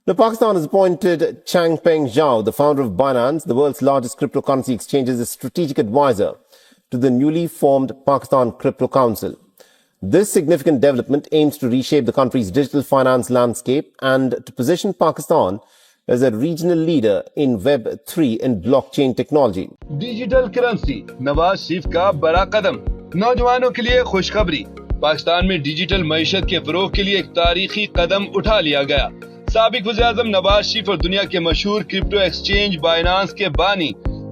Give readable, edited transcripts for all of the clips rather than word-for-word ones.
Now, Pakistan has appointed Changpeng Zhao, the founder of Binance, the world's largest cryptocurrency exchange, as a strategic advisor to the newly formed Pakistan Crypto Council. This significant development aims to reshape the country's digital finance landscape and to position Pakistan as a regional leader in Web3 and blockchain technology. Digital currency, Nawaz Sharif का बड़ा कदम। नौजवानों के लिए खुशखबरी, पाकिस्तान में digital मईशत के फरोग के लिए एक तारीखी कदम उठा लिया गया। साबिक वज़ीर-ए-आज़म नवाज शरीफ और दुनिया के मशहूर क्रिप्टो एक्सचेंज बाइनांस के बानी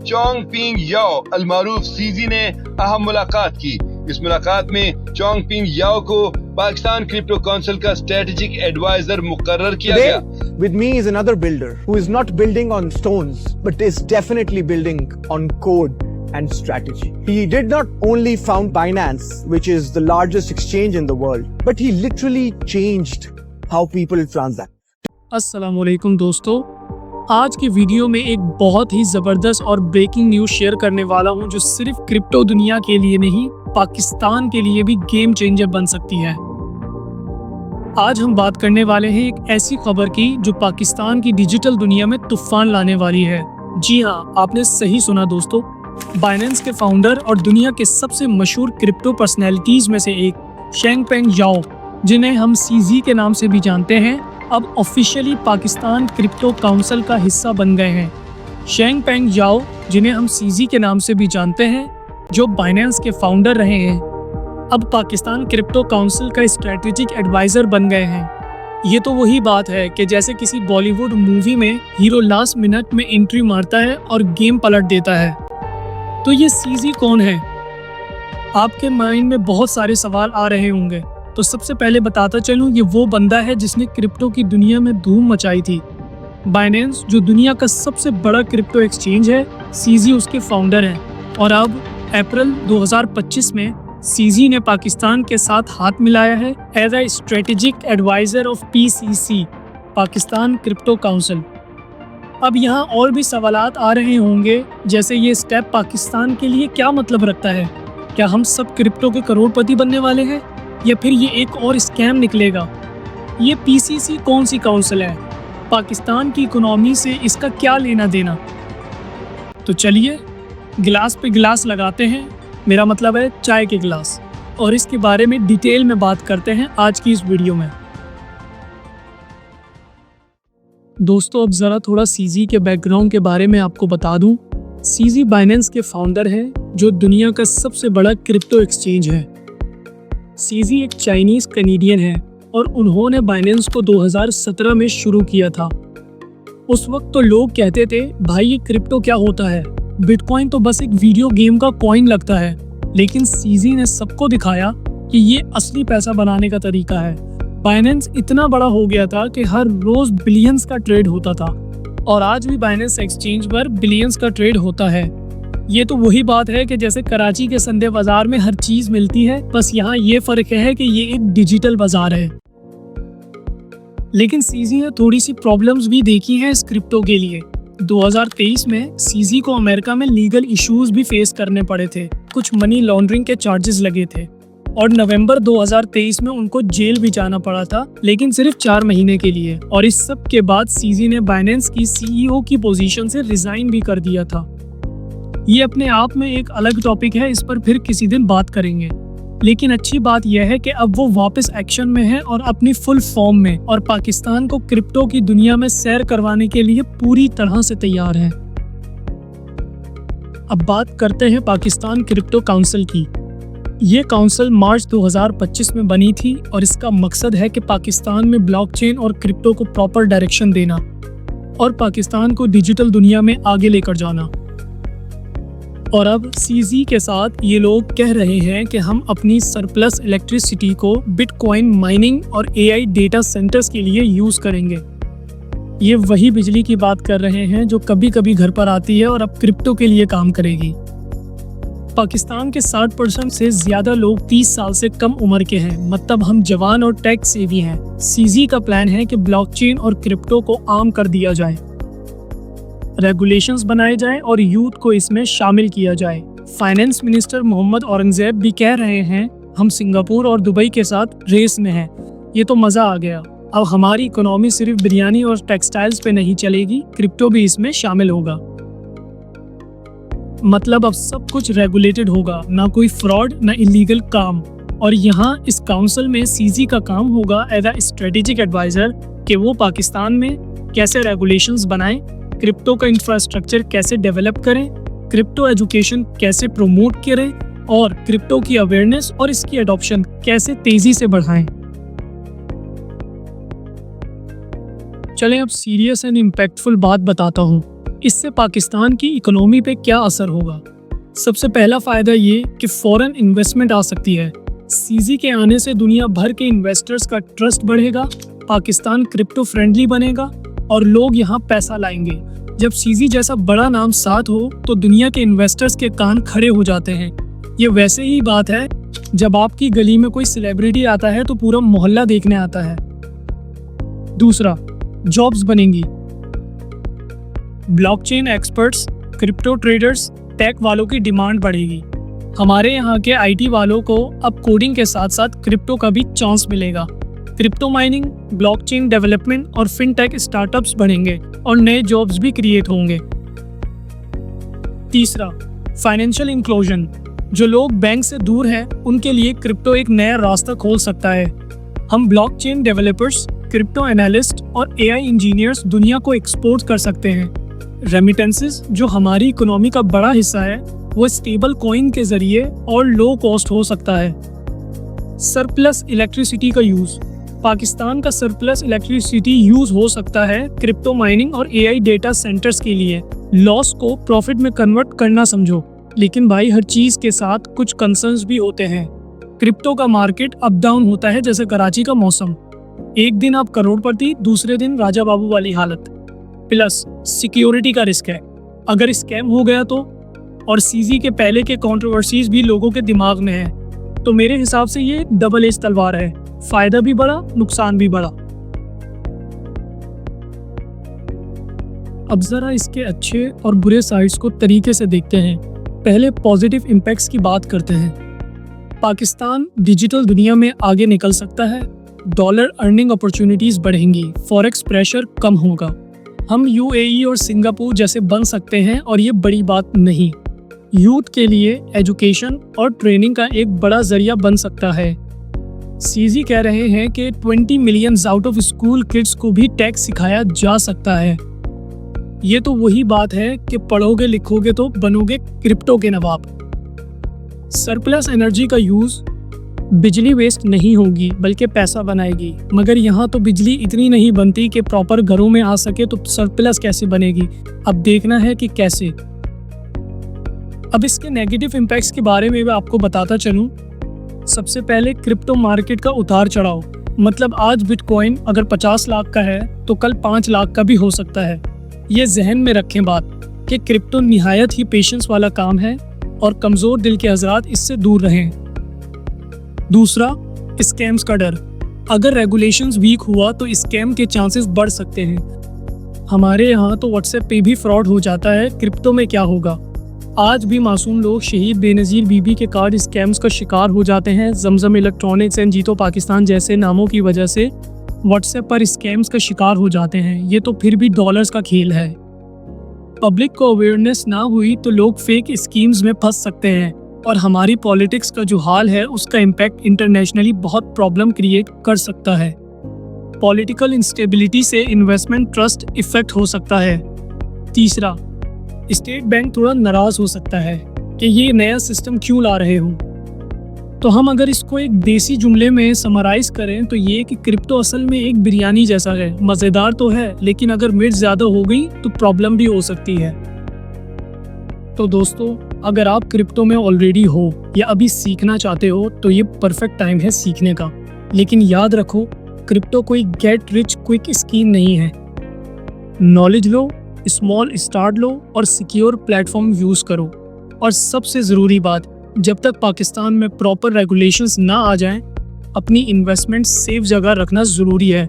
चोंगपिंग याओ अलमारूफ सीजी ने अहम मुलाकात की। इस मुलाकात में चोंगपिंग याओ को पाकिस्तान क्रिप्टो काउंसिल का स्ट्रेटेजिक एडवाइजर मुकर्रर किया गया। With me is another builder who is not building on stones but is definitely building on code and strategy. He did not only found Binance, which is the largest exchange in the world, but he literally changed how people transact. अस्सलाम वालेकुम दोस्तों, आज की video में एक बहुत ही ज़बरदस्त और ब्रेकिंग न्यूज़ शेयर करने वाला हूं जो सिर्फ क्रिप्टो दुनिया के लिए नहीं, पाकिस्तान के लिए भी गेम चेंजर बन सकती है। आज हम बात करने वाले हैं एक ऐसी खबर की जो पाकिस्तान की डिजिटल दुनिया में तूफान लाने वाली है। जी हाँ, आपने सही सुना दोस्तों, बाइनेंस के फाउंडर और दुनिया के सबसे मशहूर क्रिप्टो पर्सनैलिटीज़ में से एक चैंगपेंग ज़ाओ, जिन्हें हम सीजी के नाम से भी जानते हैं, अब ऑफिशियली पाकिस्तान क्रिप्टो काउंसिल का हिस्सा बन गए हैं। चैंगपेंग ज़ाओ, जिन्हें हम सीजी के नाम से भी जानते हैं, जो बाइनेंस के फाउंडर रहे हैं, अब पाकिस्तान क्रिप्टो काउंसिल का स्ट्रेटेजिक एडवाइज़र बन गए हैं। ये तो वही बात है कि जैसे किसी बॉलीवुड मूवी में हीरो लास्ट मिनट में एंट्री मारता है और गेम पलट देता है। तो ये सीजी कौन है? आपके माइंड में बहुत सारे सवाल आ रहे होंगे। तो सबसे पहले बताता चलूँ, ये वो बंदा है जिसने क्रिप्टो की दुनिया में धूम मचाई थी। बाइनेंस, जो दुनिया का सबसे बड़ा क्रिप्टो एक्सचेंज है, सीजी उसके फाउंडर हैं। और अब अप्रैल 2025 में सीजी ने पाकिस्तान के साथ हाथ मिलाया है as a strategic adviser of PCC, Pakistan crypto council. अब यहाँ और भी सवालात आ रहे होंगे, जैसे ये स्टेप पाकिस्तान के लिए क्या मतलब रखता है? क्या हम सब क्रिप्टो के करोड़पति बनने वाले हैं, या फिर ये एक और स्कैम निकलेगा? ये पीसीसी कौन सी काउंसिल है? पाकिस्तान की इकोनॉमी से इसका क्या लेना देना? तो चलिए गिलास पे गिलास लगाते हैं, मेरा मतलब है चाय के गिलास, और इसके बारे में डिटेल में बात करते हैं आज की इस वीडियो में। दोस्तों, अब ज़रा थोड़ा सीजी के बैकग्राउंड के बारे में आपको बता दूं। सीजी बाइनेंस के फाउंडर हैं, जो दुनिया का सबसे बड़ा क्रिप्टो एक्सचेंज है। सीजी एक चाइनीज़ कैनेडियन है और उन्होंने बाइनेंस को 2017 में शुरू किया था। उस वक्त तो लोग कहते थे, भाई ये क्रिप्टो क्या होता है, बिटकॉइन तो बस एक वीडियो गेम का कॉइन लगता है। लेकिन सीजी ने सबको दिखाया कि ये असली पैसा बनाने का तरीका है। बाइनेंस इतना बड़ा हो गया था कि हर रोज बिलियंस का ट्रेड होता था, और आज भी बाइनेंस एक्सचेंज पर बिलियंस का ट्रेड होता है। ये तो वही बात है कि जैसे कराची के संडे बाजार में हर चीज मिलती है, बस यहाँ ये फर्क है कि ये एक डिजिटल बाजार है। लेकिन सीजी ने थोड़ी सी प्रॉब्लम्स भी देखी हैं इस क्रिप्टो के लिए। 2023 में सीजी को अमेरिका में लीगल इश्यूज भी फेस करने पड़े थे, कुछ मनी लॉन्ड्रिंग के चार्जेस लगे थे, और नवंबर 2023 में उनको जेल भी जाना पड़ा था, लेकिन सिर्फ 4 महीने के लिए। और इस सब के बाद सीजी ने बाइनेंस की सीईओ की पोजीशन से रिजाइन भी कर दिया था। ये अपने आप में एक अलग टॉपिक है, इस पर फिर किसी दिन बात करेंगे। लेकिन अच्छी बात यह है कि अब वो वापस एक्शन में है और अपनी फुल फॉर्म में, और पाकिस्तान को क्रिप्टो की दुनिया में सैर करवाने के लिए पूरी तरह से तैयार है। अब बात करते हैं पाकिस्तान क्रिप्टो काउंसिल की। ये काउंसिल मार्च 2025 में बनी थी और इसका मकसद है कि पाकिस्तान में ब्लॉकचेन और क्रिप्टो को प्रॉपर डायरेक्शन देना और पाकिस्तान को डिजिटल दुनिया में आगे लेकर जाना। और अब सीजी के साथ ये लोग कह रहे हैं कि हम अपनी सरप्लस इलेक्ट्रिसिटी को बिटकॉइन माइनिंग और एआई डेटा सेंटर्स के लिए यूज़ करेंगे। ये वही बिजली की बात कर रहे हैं जो कभी कभी घर पर आती है और अब क्रिप्टो के लिए काम करेगी। पाकिस्तान के 60% से ज़्यादा लोग 30 साल से कम उम्र के हैं, मतलब हम जवान और टेक सेवी हैं। सीजी का प्लान है कि ब्लॉकचेन और क्रिप्टो को आम कर दिया जाए, रेगुलेशंस बनाए जाएं और यूथ को इसमें शामिल किया जाए। फाइनेंस मिनिस्टर मोहम्मद औरंगजेब भी कह रहे हैं, हम सिंगापुर और दुबई के साथ रेस में हैं। ये तो मज़ा आ गया, अब हमारी इकोनॉमी सिर्फ बिरयानी और टेक्सटाइल्स पे नहीं चलेगी, क्रिप्टो भी इसमें शामिल होगा। मतलब अब सब कुछ रेगुलेटेड होगा, ना कोई फ्रॉड ना इलीगल काम। और यहाँ इस काउंसिल में सीजी का काम होगा एज अ स्ट्रेटेजिक एडवाइजर कि वो पाकिस्तान में कैसे रेगुलेशंस बनाएं, क्रिप्टो का इंफ्रास्ट्रक्चर कैसे डेवलप करें, क्रिप्टो एजुकेशन कैसे प्रमोट करें और क्रिप्टो की अवेयरनेस और इसकी अडॉप्शन कैसे तेजी से बढ़ाएं। चलें अब सीरियस एंड इम्पैक्टफुल बात बताता हूँ, इससे पाकिस्तान की इकोनॉमी पे क्या असर होगा। सबसे पहला फ़ायदा ये कि फ़ॉरेन इन्वेस्टमेंट आ सकती है। सीजी के आने से दुनिया भर के इन्वेस्टर्स का ट्रस्ट बढ़ेगा, पाकिस्तान क्रिप्टो फ्रेंडली बनेगा और लोग यहाँ पैसा लाएंगे। जब सीजी जैसा बड़ा नाम साथ हो तो दुनिया के इन्वेस्टर्स के कान खड़े हो जाते हैं। ये वैसे ही बात है जब आपकी गली में कोई सेलिब्रिटी आता है तो पूरा मोहल्ला देखने आता है। दूसरा, जॉब्स बनेंगी। Blockchain experts, crypto traders, tech वालों की डिमांड बढ़ेगी। हमारे यहाँ के आईटी वालों को अब कोडिंग के साथ साथ क्रिप्टो का भी चांस मिलेगा। क्रिप्टो माइनिंग, ब्लॉकचेन डेवलपमेंट और फिनटेक स्टार्टअप्स बढ़ेंगे और नए जॉब्स भी क्रिएट होंगे। तीसरा, फाइनेंशियल इंक्लूजन। जो लोग बैंक से दूर हैं उनके लिए क्रिप्टो एक नया रास्ता खोल सकता है। हम ब्लॉकचेन डेवलपर्स, क्रिप्टो एनालिस्ट और एआई इंजीनियर्स दुनिया को एक्सपोर्ट कर सकते हैं। रेमिटेंसेस, जो हमारी इकोनॉमी का बड़ा हिस्सा है, वो स्टेबल कॉइन के जरिए और लो कॉस्ट हो सकता है। सरप्लस इलेक्ट्रिसिटी का यूज़। पाकिस्तान का सरप्लस इलेक्ट्रिसिटी यूज़ हो सकता है क्रिप्टो माइनिंग और एआई डेटा सेंटर्स के लिए। लॉस को प्रॉफिट में कन्वर्ट करना समझो। लेकिन भाई हर चीज़ के साथ कुछ कंसर्न्स भी होते हैं। क्रिप्टो का मार्केट अप डाउन होता है जैसे कराची का मौसम। एक दिन आप करोड़पति, दूसरे दिन राजा बाबू वाली हालत। प्लस सिक्योरिटी का रिस्क है, अगर स्कैम हो गया तो। और सीजी के पहले के कंट्रोवर्सीज भी लोगों के दिमाग में है। तो मेरे हिसाब से ये डबल एज तलवार है, फायदा भी बड़ा, नुकसान भी बड़ा। अब जरा इसके अच्छे और बुरे साइड्स को तरीके से देखते हैं। पहले पॉजिटिव इम्पैक्ट्स की बात करते हैं। पाकिस्तान डिजिटल दुनिया में आगे निकल सकता है, डॉलर अर्निंग अपॉर्चुनिटीज बढ़ेंगी, फॉरेक्स प्रेशर कम होगा। हम यूएई और सिंगापुर जैसे बन सकते हैं और ये बड़ी बात नहीं। यूथ के लिए एजुकेशन और ट्रेनिंग का एक बड़ा जरिया बन सकता है। सीजी कह रहे हैं कि 20 million out of school kids को भी टेक सिखाया जा सकता है। ये तो वही बात है कि पढ़ोगे लिखोगे तो बनोगे क्रिप्टो के नवाब। सरप्लस एनर्जी का यूज़, बिजली वेस्ट नहीं होगी बल्कि पैसा बनाएगी। मगर यहाँ तो बिजली इतनी नहीं बनती कि प्रॉपर घरों में आ सके, तो सरप्लस कैसे बनेगी? अब देखना है कि कैसे। अब इसके नेगेटिव इम्पैक्ट्स के बारे में भी आपको बताता चलूँ। सबसे पहले क्रिप्टो मार्केट का उतार चढ़ाव। मतलब आज बिटकॉइन अगर 50 लाख का है तो कल 5 लाख का भी हो सकता है। ये जहन में रखें बात कि क्रिप्टो निहायत ही पेशेंस वाला काम है और कमज़ोर दिल के हज़रात इससे दूर रहें। दूसरा, स्कैम्स का डर। अगर रेगुलेशंस वीक हुआ तो स्कैम के चांसेस बढ़ सकते हैं। हमारे यहाँ तो व्हाट्सएप पे भी फ्रॉड हो जाता है, क्रिप्टो में क्या होगा? आज भी मासूम लोग शहीद बेनज़ीर बीबी के कार्ड स्कैम्स का शिकार हो जाते हैं। जमजम इलेक्ट्रॉनिक्स एंड जीतो पाकिस्तान जैसे नामों की वजह से व्हाट्सएप पर स्कैम्स का शिकार हो जाते हैं। ये तो फिर भी डॉलर्स का खेल है। पब्लिक को अवेयरनेस ना हुई तो लोग फेक स्कीम्स में फंस सकते हैं और हमारी पॉलिटिक्स का जो हाल है उसका इम्पैक्ट इंटरनेशनली बहुत प्रॉब्लम क्रिएट कर सकता है। पॉलिटिकल इंस्टेबिलिटी से इन्वेस्टमेंट ट्रस्ट इफेक्ट हो सकता है। तीसरा, स्टेट बैंक थोड़ा नाराज हो सकता है कि ये नया सिस्टम क्यों ला रहे हो। तो हम अगर इसको एक देसी जुमले में समराइज करें तो ये कि क्रिप्टो असल में एक बिरयानी जैसा है। मज़ेदार तो है लेकिन अगर मिर्च ज़्यादा हो गई तो प्रॉब्लम भी हो सकती है। तो दोस्तों, अगर आप क्रिप्टो में ऑलरेडी हो या अभी सीखना चाहते हो तो ये परफेक्ट टाइम है सीखने का। लेकिन याद रखो, क्रिप्टो कोई गेट रिच क्विक स्कीम नहीं है। नॉलेज लो, स्मॉल स्टार्ट लो और सिक्योर प्लेटफॉर्म यूज़ करो। और सबसे ज़रूरी बात, जब तक पाकिस्तान में प्रॉपर रेगुलेशंस ना आ जाएं, अपनी इन्वेस्टमेंट सेफ जगह रखना ज़रूरी है।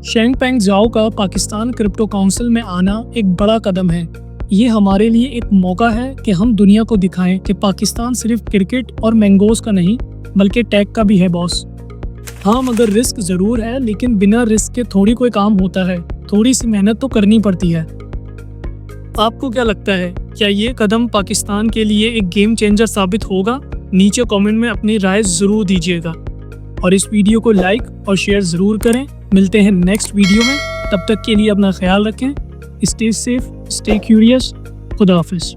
चैंगपेंग ज़ाओ का पाकिस्तान क्रिप्टो काउंसिल में आना एक बड़ा कदम है। ये हमारे लिए एक मौका है कि हम दुनिया को दिखाएं कि पाकिस्तान सिर्फ क्रिकेट और मैंगोज़ का नहीं बल्कि टेक का भी है बॉस। हाँ, मगर रिस्क ज़रूर है, लेकिन बिना रिस्क के थोड़ी कोई काम होता है। थोड़ी सी मेहनत तो करनी पड़ती है। आपको क्या लगता है, क्या ये कदम पाकिस्तान के लिए एक गेम चेंजर साबित होगा? नीचे कमेंट में अपनी राय ज़रूर दीजिएगा और इस वीडियो को लाइक और शेयर ज़रूर करें। मिलते हैं नेक्स्ट वीडियो में, तब तक के लिए अपना ख्याल रखें। Stay safe, stay curious. खुदा हाफिज़।